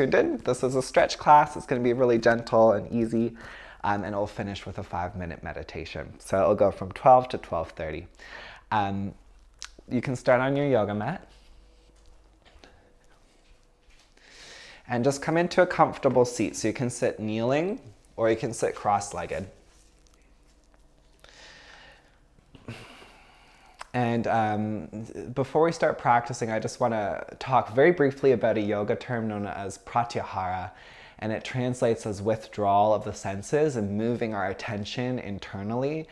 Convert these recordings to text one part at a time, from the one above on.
tuned in. This is a stretch class. It's going to be really gentle and easy, and it'll finish with a 5-minute meditation. So it'll go from 12 to 12:30. You can start on your yoga mat. And just come into a comfortable seat. So you can sit kneeling or you can sit cross-legged. And before we start practicing, I just want to talk very briefly about a yoga term known as pratyahara. And it translates as withdrawal of the senses and moving our attention internally.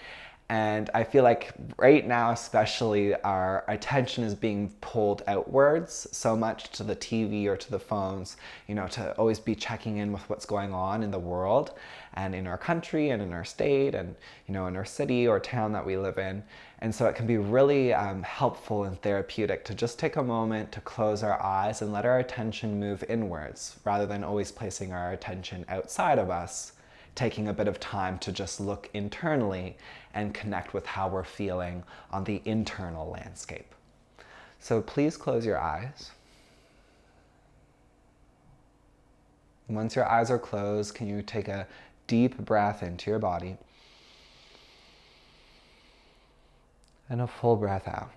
And I feel like right now, especially, our attention is being pulled outwards so much to the TV or to the phones, to always be checking in with what's going on in the world and in our country and in our state and, in our city or town that we live in. And so it can be really helpful and therapeutic to just take a moment to close our eyes and let our attention move inwards rather than always placing our attention outside of us, taking a bit of time to just look internally and connect with how we're feeling on the internal landscape. So please close your eyes. Once your eyes are closed, can you take a deep breath into your body and a full breath out?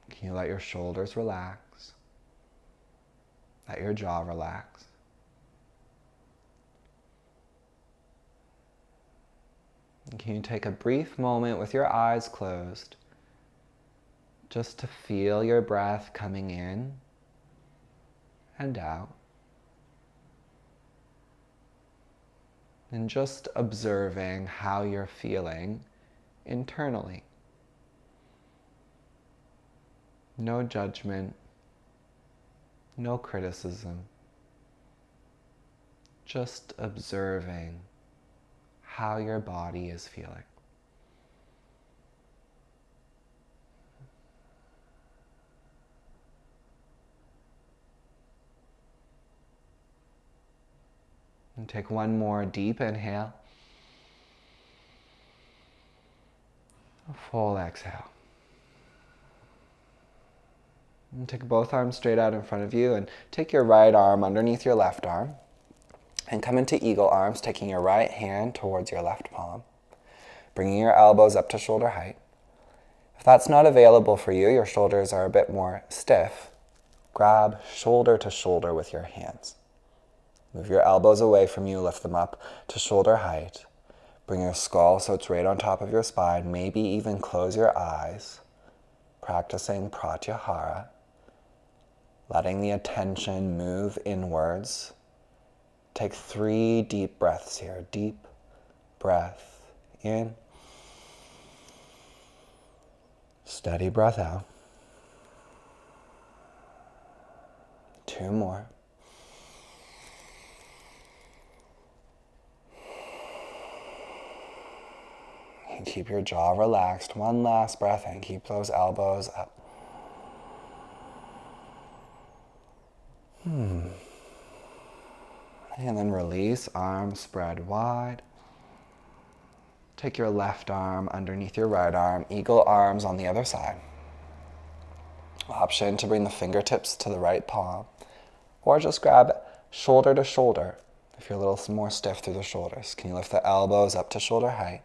Can you let your shoulders relax? Let your jaw relax. Can you take a brief moment with your eyes closed just to feel your breath coming in and out? And just observing how you're feeling internally. No judgment, no criticism. Just observing how your body is feeling. And take one more deep inhale. A full exhale. And take both arms straight out in front of you and take your right arm underneath your left arm. And come into eagle arms, taking your right hand towards your left palm, bringing your elbows up to shoulder height. If that's not available for you, your shoulders are a bit more stiff, grab shoulder to shoulder with your hands. Move your elbows away from you, lift them up to shoulder height. Bring your skull so it's right on top of your spine, maybe even close your eyes, practicing pratyahara, letting the attention move inwards. Take 3 deep breaths here. Deep breath in. Steady breath out. 2 more. And keep your jaw relaxed. 1 last breath in. Keep those elbows up. And then release, arms spread wide. Take your left arm underneath your right arm, eagle arms on the other side. Option to bring the fingertips to the right palm, or just grab shoulder to shoulder if you're a little more stiff through the shoulders. Can you lift the elbows up to shoulder height?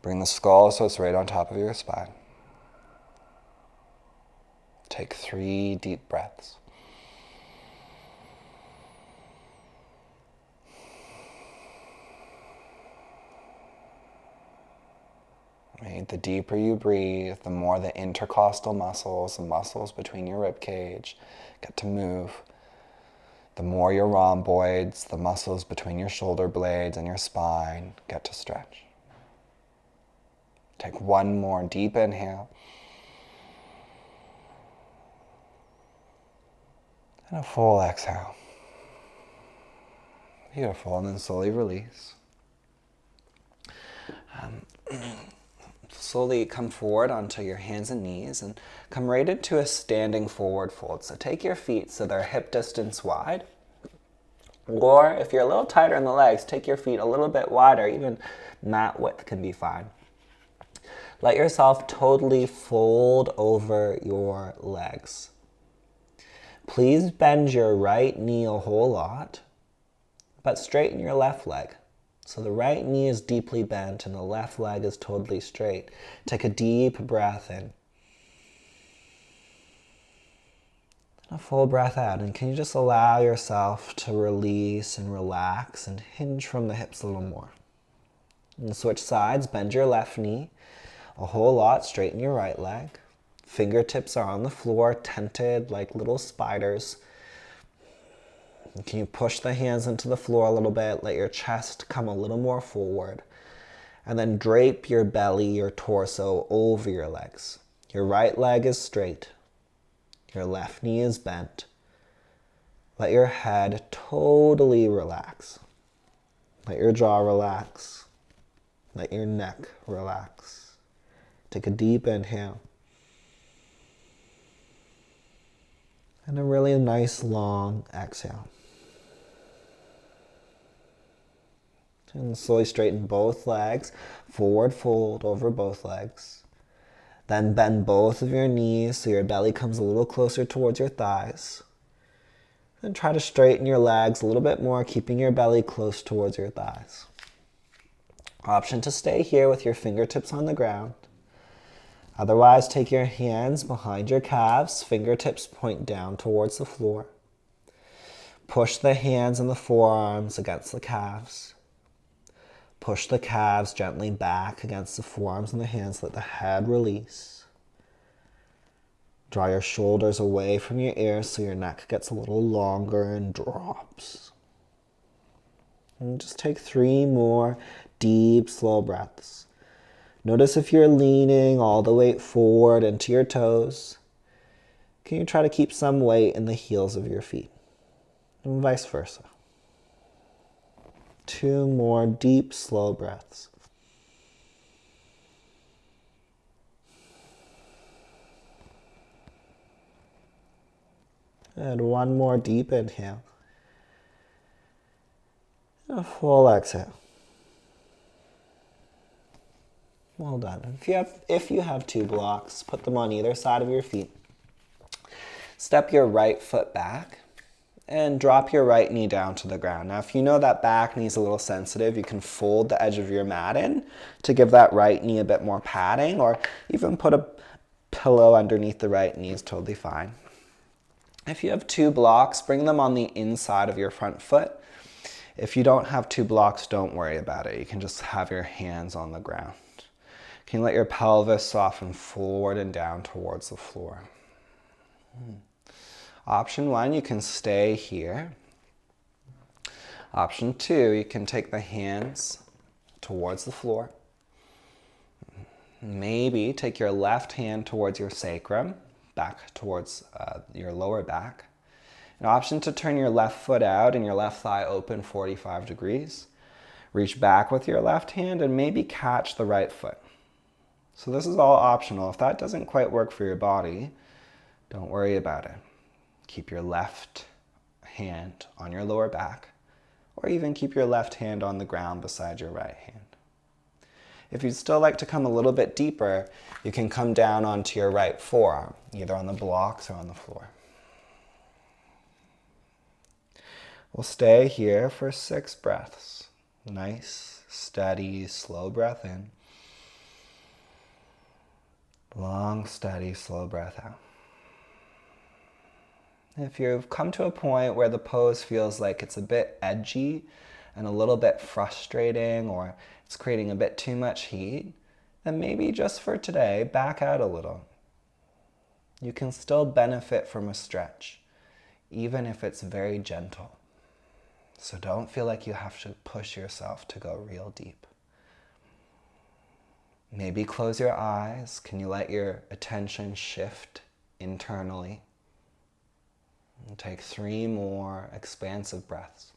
Bring the skull so it's right on top of your spine. Take 3 deep breaths. Right? The deeper you breathe, the more the intercostal muscles, the muscles between your rib cage, get to move. The more your rhomboids, the muscles between your shoulder blades and your spine, get to stretch. Take 1 more deep inhale. And a full exhale. Beautiful. And then slowly release. Slowly come forward onto your hands and knees and come right into a standing forward fold. So take your feet so they're hip distance wide. Or if you're a little tighter in the legs, take your feet a little bit wider. Even mat width can be fine. Let yourself totally fold over your legs. Please bend your right knee a whole lot, but straighten your left leg. So the right knee is deeply bent and the left leg is totally straight. Take a deep breath in. A full breath out. And can you just allow yourself to release and relax and hinge from the hips a little more? And switch sides. Bend your left knee a whole lot. Straighten your right leg. Fingertips are on the floor, tented like little spiders. And can you push the hands into the floor a little bit? Let your chest come a little more forward. And then drape your belly, your torso over your legs. Your right leg is straight. Your left knee is bent. Let your head totally relax. Let your jaw relax. Let your neck relax. Take a deep inhale. And a really nice long exhale. And slowly straighten both legs. Forward fold over both legs. Then bend both of your knees so your belly comes a little closer towards your thighs. Then try to straighten your legs a little bit more, keeping your belly close towards your thighs. Option to stay here with your fingertips on the ground. Otherwise, take your hands behind your calves, fingertips point down towards the floor. Push the hands and the forearms against the calves. Push the calves gently back against the forearms and the hands. Let the head release. Draw your shoulders away from your ears so your neck gets a little longer and drops. And just take 3 more deep, slow breaths. Notice if you're leaning all the way forward into your toes. Can you try to keep some weight in the heels of your feet? And vice versa. 2 more deep, slow breaths. And 1 more deep inhale. And a full exhale. Well done. If you have 2 blocks, put them on either side of your feet. Step your right foot back. And drop your right knee down to the ground. Now, if you know that back knee is a little sensitive, you can fold the edge of your mat in to give that right knee a bit more padding, or even put a pillow underneath the right knee is totally fine. If you have 2 blocks, bring them on the inside of your front foot. If you don't have 2 blocks, don't worry about it. You can just have your hands on the ground. Can you let your pelvis soften forward and down towards the floor? Option 1, you can stay here. Option 2, you can take the hands towards the floor. Maybe take your left hand towards your sacrum, back towards your lower back. An option to turn your left foot out and your left thigh open 45 degrees. Reach back with your left hand and maybe catch the right foot. So this is all optional. If that doesn't quite work for your body, don't worry about it. Keep your left hand on your lower back, or even keep your left hand on the ground beside your right hand. If you'd still like to come a little bit deeper, you can come down onto your right forearm, either on the blocks or on the floor. We'll stay here for 6 breaths. Nice, steady, slow breath in. Long, steady, slow breath out. If you've come to a point where the pose feels like it's a bit edgy and a little bit frustrating, or it's creating a bit too much heat, then maybe just for today, back out a little. You can still benefit from a stretch, even if it's very gentle. So don't feel like you have to push yourself to go real deep. Maybe close your eyes. Can you let your attention shift internally? And take 3 more expansive breaths.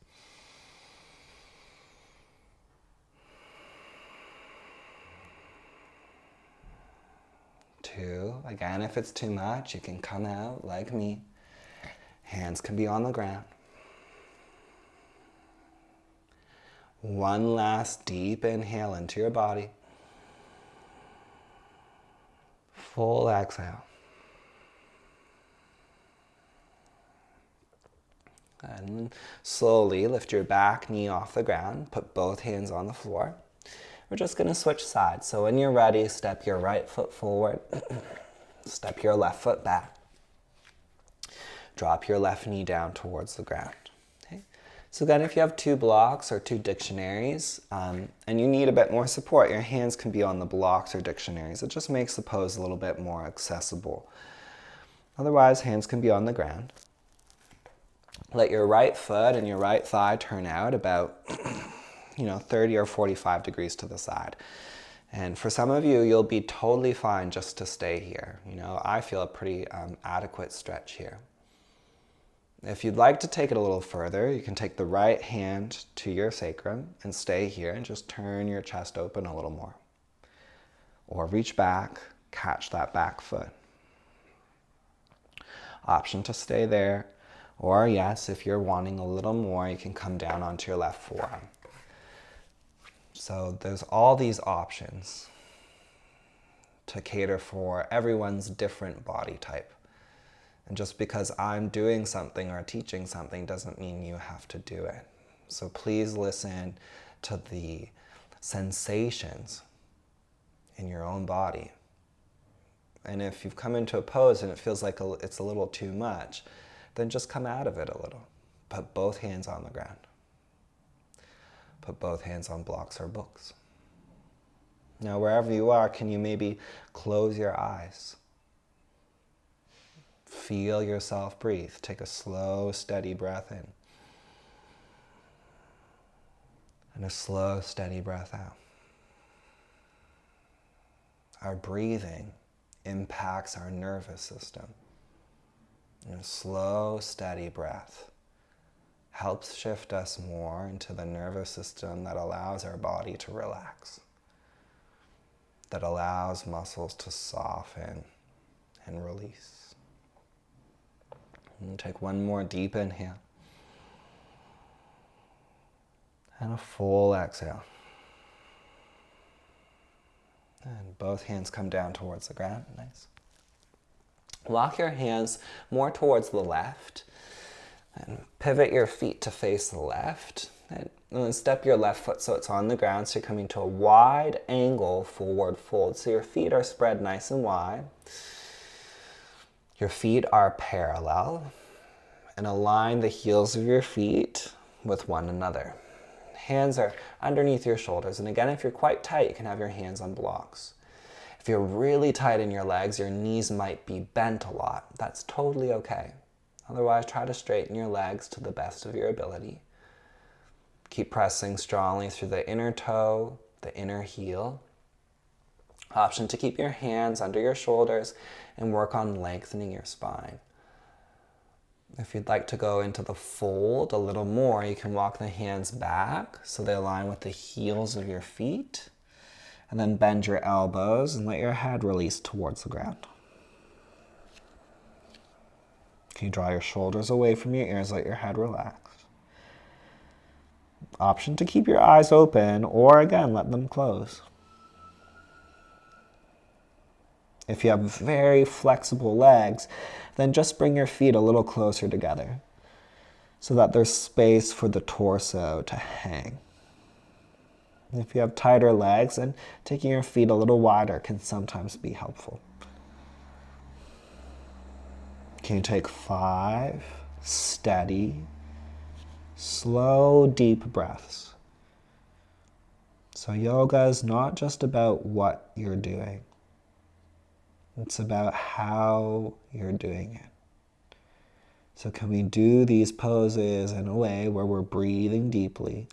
2. Again, if it's too much, you can come out like me. Hands can be on the ground. 1 last deep inhale into your body. full exhale. And slowly lift your back knee off the ground. Put both hands on the floor. We're just going to switch sides. So when you're ready, step your right foot forward. Step your left foot back. Drop your left knee down towards the ground. Okay? So then if you have 2 blocks or 2 dictionaries, and you need a bit more support, your hands can be on the blocks or dictionaries. It just makes the pose a little bit more accessible. Otherwise, hands can be on the ground. Let your right foot and your right thigh turn out about 30 or 45 degrees to the side. And for some of you, you'll be totally fine just to stay here. I feel a pretty adequate stretch here. If you'd like to take it a little further, you can take the right hand to your sacrum and stay here and just turn your chest open a little more. Or reach back, catch that back foot. Option to stay there. Or yes, if you're wanting a little more, you can come down onto your left forearm. So there's all these options to cater for everyone's different body type. And just because I'm doing something or teaching something doesn't mean you have to do it. So please listen to the sensations in your own body. And if you've come into a pose and it feels like it's a little too much, then just come out of it a little. Put both hands on the ground. Put both hands on blocks or books. Now, wherever you are, can you maybe close your eyes? Feel yourself breathe. Take a slow, steady breath in. And a slow, steady breath out. Our breathing impacts our nervous system. And a slow, steady breath helps shift us more into the nervous system that allows our body to relax, that allows muscles to soften and release. And take one more deep inhale. And a full exhale. And both hands come down towards the ground. Nice. Walk your hands more towards the left. And pivot your feet to face the left. And then step your left foot so it's on the ground. So you're coming to a wide angle forward fold. So your feet are spread nice and wide. Your feet are parallel. And align the heels of your feet with one another. Hands are underneath your shoulders. And again, if you're quite tight, you can have your hands on blocks. If you're really tight in your legs, your knees might be bent a lot. That's totally okay. Otherwise, try to straighten your legs to the best of your ability. Keep pressing strongly through the inner toe, the inner heel. Option to keep your hands under your shoulders and work on lengthening your spine. If you'd like to go into the fold a little more, you can walk the hands back so they align with the heels of your feet. And then bend your elbows and let your head release towards the ground. Can you draw your shoulders away from your ears, let your head relax. Option to keep your eyes open, or again, let them close. If you have very flexible legs, then just bring your feet a little closer together so that there's space for the torso to hang. If you have tighter legs, then taking your feet a little wider can sometimes be helpful. Can you take 5 steady, slow, deep breaths? So yoga is not just about what you're doing. It's about how you're doing it. So can we do these poses in a way where we're breathing deeply?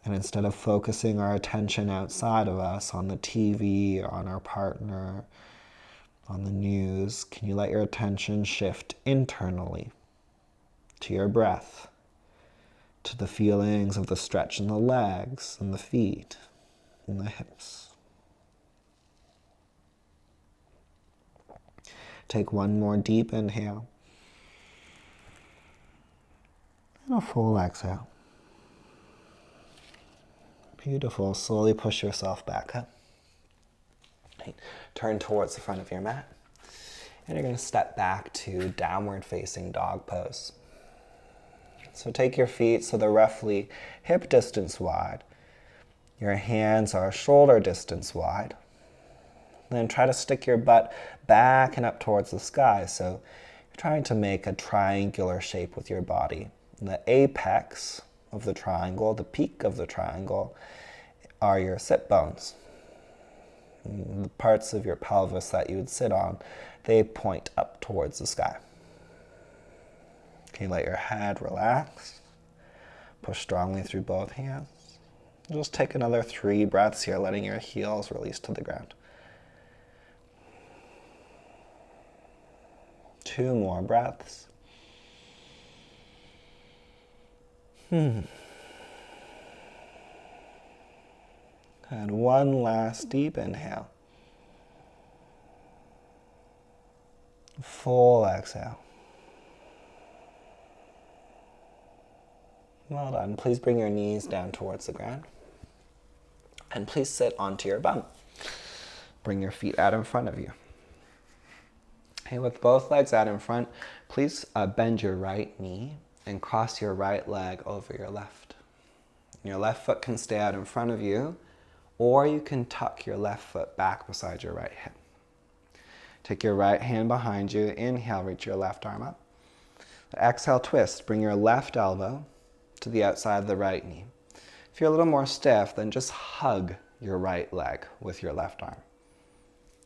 And instead of focusing our attention outside of us, on the TV, on our partner, on the news, can you let your attention shift internally to your breath, to the feelings of the stretch in the legs and the feet and the hips? Take one more deep inhale and a full exhale. Beautiful. Slowly push yourself back up. Right. Turn towards the front of your mat. And you're going to step back to downward facing dog pose. So take your feet so they're roughly hip distance wide. Your hands are shoulder distance wide. Then try to stick your butt back and up towards the sky. So you're trying to make a triangular shape with your body. The apex of the triangle, the peak of the triangle, are your sit bones. The parts of your pelvis that you would sit on, they point up towards the sky. Okay, let your head relax. Push strongly through both hands. Just take another 3 breaths here, letting your heels release to the ground. 2 more breaths. And one last deep inhale. Full exhale. Well done. Please bring your knees down towards the ground. And please sit onto your bum. Bring your feet out in front of you. Okay, with both legs out in front, please bend your right knee and cross your right leg over your left. Your left foot can stay out in front of you, or you can tuck your left foot back beside your right hip. Take your right hand behind you. Inhale, reach your left arm up. Exhale, twist. Bring your left elbow to the outside of the right knee. If you're a little more stiff, then just hug your right leg with your left arm.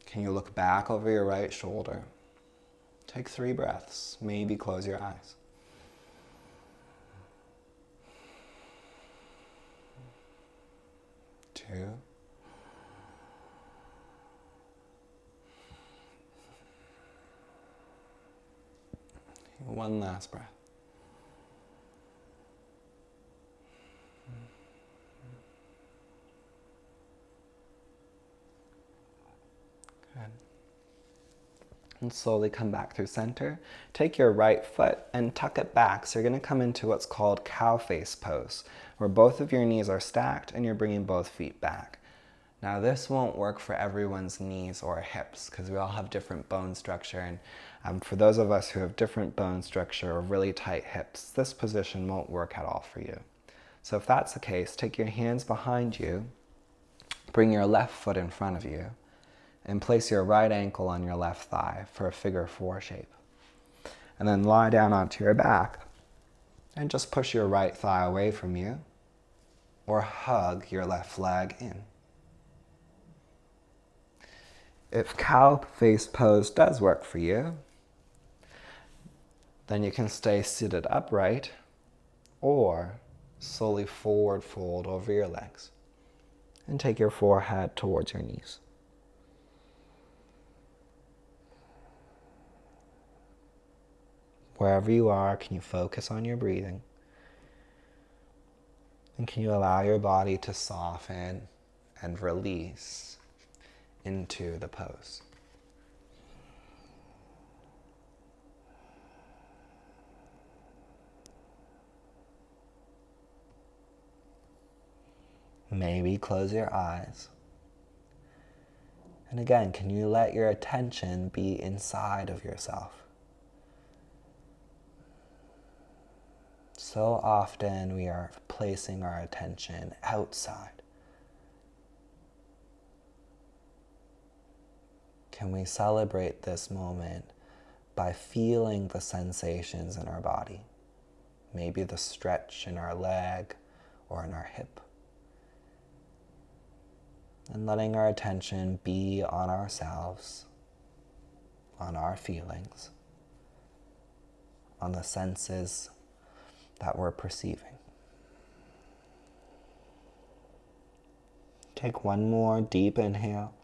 Can you look back over your right shoulder? Take 3 breaths. Maybe close your eyes. Two. One last breath. Good. And slowly come back through center. Take your right foot and tuck it back. So you're going to come into what's called cow face pose, where both of your knees are stacked and you're bringing both feet back. Now this won't work for everyone's knees or hips because we all have different bone structure, and for those of us who have different bone structure or really tight hips, this position won't work at all for you. So if that's the case, take your hands behind you, bring your left foot in front of you, and place your right ankle on your left thigh for a figure 4 shape. And then lie down onto your back and just push your right thigh away from you or hug your left leg in. If cow face pose does work for you, then you can stay seated upright or slowly forward fold over your legs and take your forehead towards your knees. Wherever you are, can you focus on your breathing? And can you allow your body to soften and release into the pose? Maybe close your eyes. And again, can you let your attention be inside of yourself? So often we are placing our attention outside. Can we celebrate this moment by feeling the sensations in our body? Maybe the stretch in our leg or in our hip. And letting our attention be on ourselves, on our feelings, on the senses that we're perceiving. Take one more deep inhale.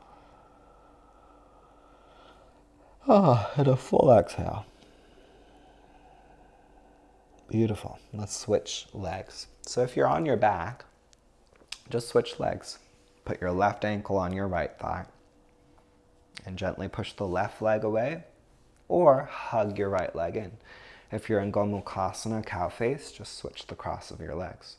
And a full exhale. Beautiful. Let's switch legs. So if you're on your back, just switch legs. Put your left ankle on your right thigh and gently push the left leg away or hug your right leg in. If you're in Gomukhasana, cow face, just switch the cross of your legs.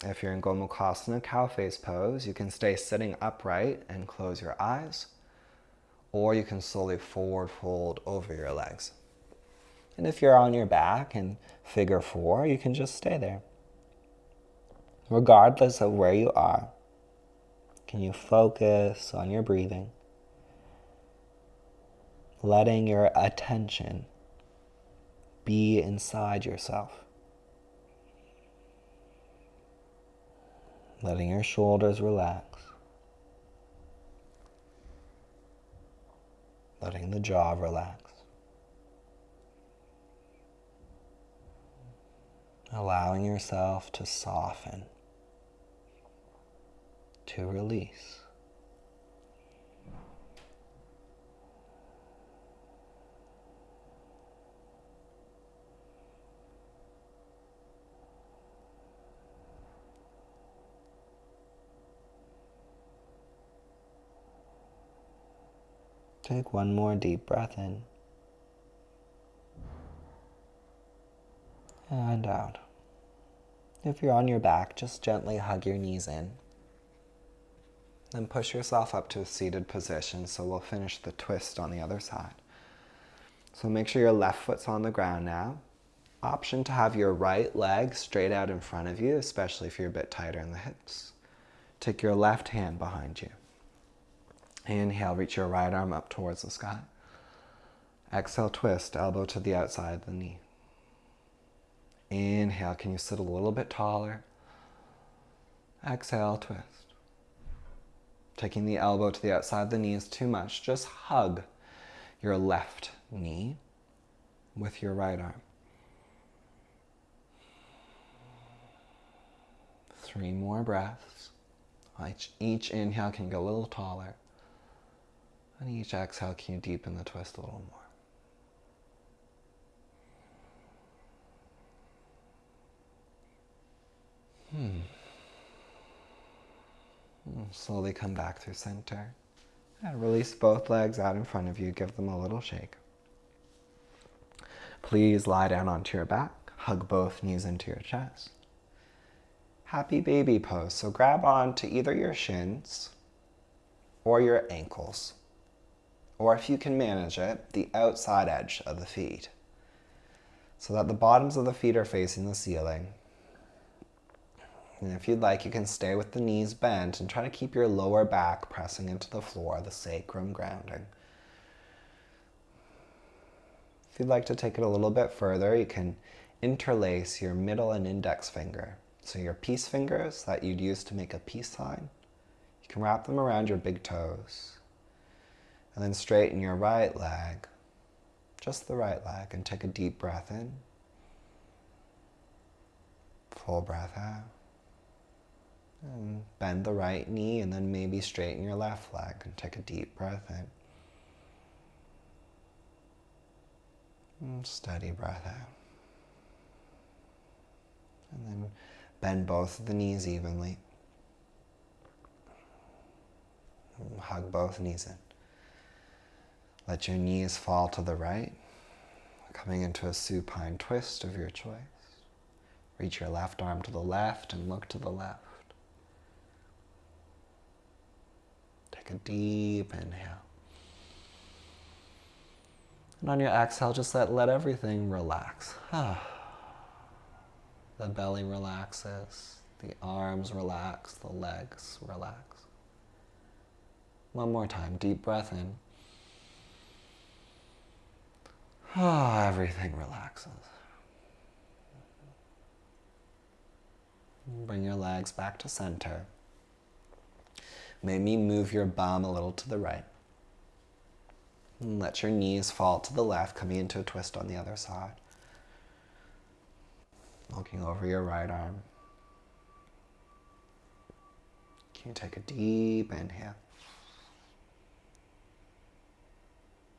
If you're in Gomukhasana, cow face pose, you can stay sitting upright and close your eyes, or you can slowly forward fold over your legs. And if you're on your back in figure 4, you can just stay there. Regardless of where you are, can you focus on your breathing, letting your attention be inside yourself, letting your shoulders relax, letting the jaw relax, allowing yourself to soften, to release. Take one more deep breath in and out. If you're on your back, just gently hug your knees in. Then push yourself up to a seated position, so we'll finish the twist on the other side. So make sure your left foot's on the ground now. Option to have your right leg straight out in front of you, especially if you're a bit tighter in the hips. Take your left hand behind you. Inhale, reach your right arm up towards the sky. Exhale, twist, elbow to the outside of the knee. Inhale, can you sit a little bit taller? Exhale, twist. Taking the elbow to the outside of the knee is too much. Just hug your left knee with your right arm. 3 more breaths. Each inhale can get a little taller. And each exhale, can you deepen the twist a little more? Slowly come back through center. And release both legs out in front of you. Give them a little shake. Please lie down onto your back. Hug both knees into your chest. Happy baby pose. So grab on to either your shins or your ankles. Or if you can manage it, the outside edge of the feet. So that the bottoms of the feet are facing the ceiling. And if you'd like, you can stay with the knees bent and try to keep your lower back pressing into the floor, the sacrum grounding. If you'd like to take it a little bit further, you can interlace your middle and index finger. So your peace fingers that you'd use to make a peace sign, you can wrap them around your big toes. And then straighten your right leg, just the right leg, and take a deep breath in. Full breath out. And bend the right knee and then maybe straighten your left leg and take a deep breath in. And steady breath out. And then bend both of the knees evenly. And hug both knees in. Let your knees fall to the right, coming into a supine twist of your choice. Reach your left arm to the left and look to the left. Take a deep inhale. And on your exhale, just let everything relax. The belly relaxes, the arms relax, the legs relax. One more time, deep breath in. Everything relaxes. Bring your legs back to center. Maybe move your bum a little to the right. And let your knees fall to the left, coming into a twist on the other side. Looking over your right arm. Can you take a deep inhale?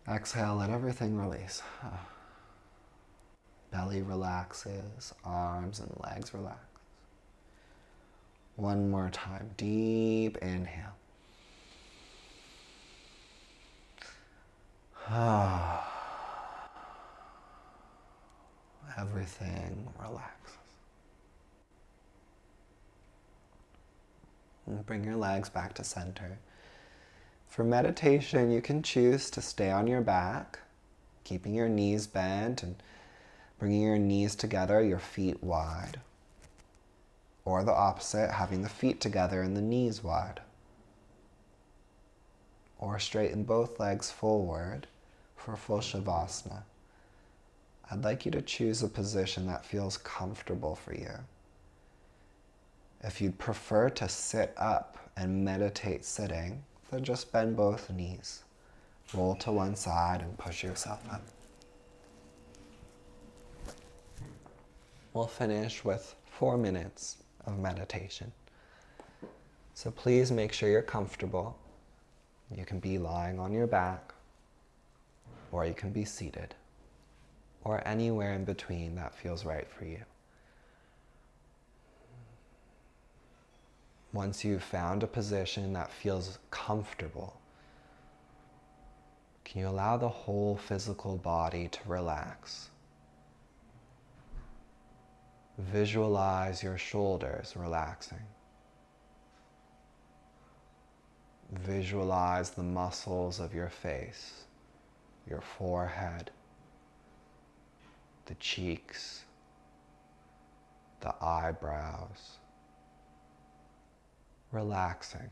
Exhale, let everything release. Belly relaxes, arms and legs relax. One more time, deep inhale. Everything relaxes. And bring your legs back to center. For meditation, you can choose to stay on your back, keeping your knees bent and bringing your knees together, your feet wide. Or the opposite, having the feet together and the knees wide. Or straighten both legs forward for full Shavasana. I'd like you to choose a position that feels comfortable for you. If you'd prefer to sit up and meditate sitting, then just bend both knees. Roll to one side and push yourself up. We'll finish with 4 minutes of meditation. So please make sure you're comfortable. You can be lying on your back, or you can be seated, or anywhere in between that feels right for you. Once you've found a position that feels comfortable, can you allow the whole physical body to relax? Visualize your shoulders relaxing. Visualize the muscles of your face, your forehead, the cheeks, the eyebrows, relaxing.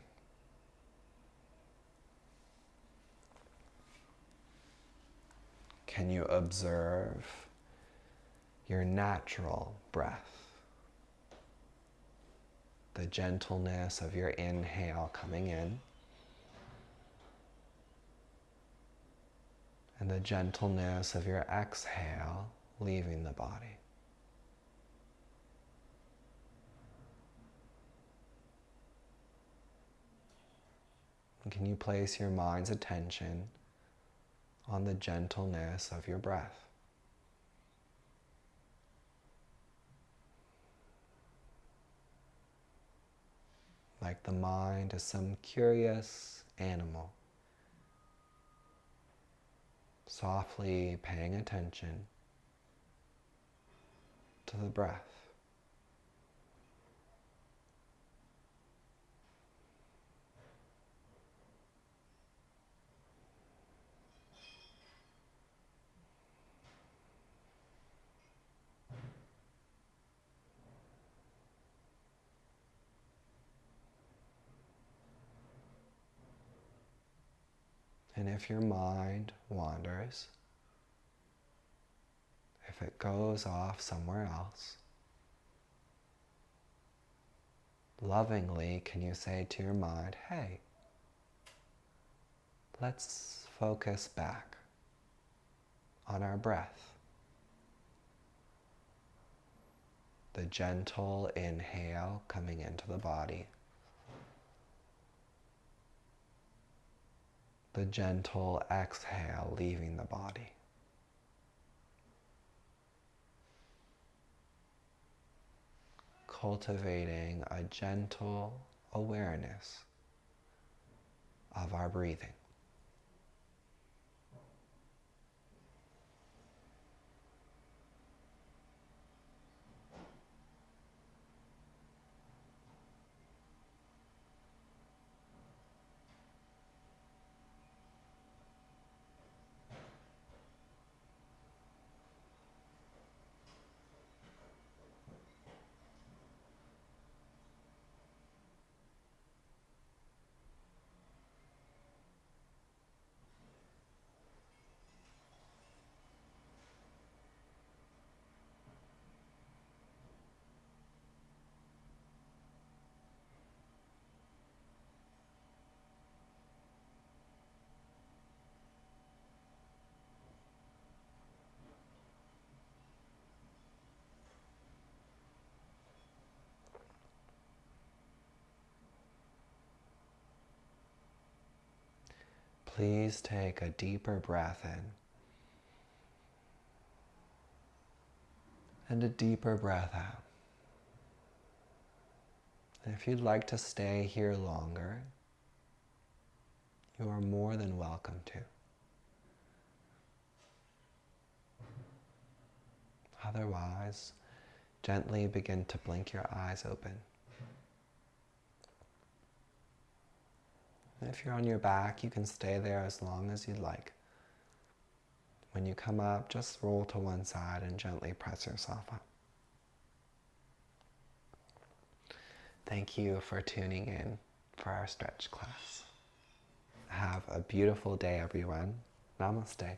Can you observe your natural breath? The gentleness of your inhale coming in and the gentleness of your exhale leaving the body. And can you place your mind's attention on the gentleness of your breath? Like the mind is some curious animal, softly paying attention to the breath. And if your mind wanders, if it goes off somewhere else, lovingly can you say to your mind, hey, let's focus back on our breath. The gentle inhale coming into the body. The gentle exhale leaving the body. Cultivating a gentle awareness of our breathing. Please take a deeper breath in and a deeper breath out. And if you'd like to stay here longer, you are more than welcome to. Otherwise, gently begin to blink your eyes open. If you're on your back, you can stay there as long as you'd like. When you come up, just roll to one side and gently press yourself up. Thank you for tuning in for our stretch class. Have a beautiful day, everyone. Namaste.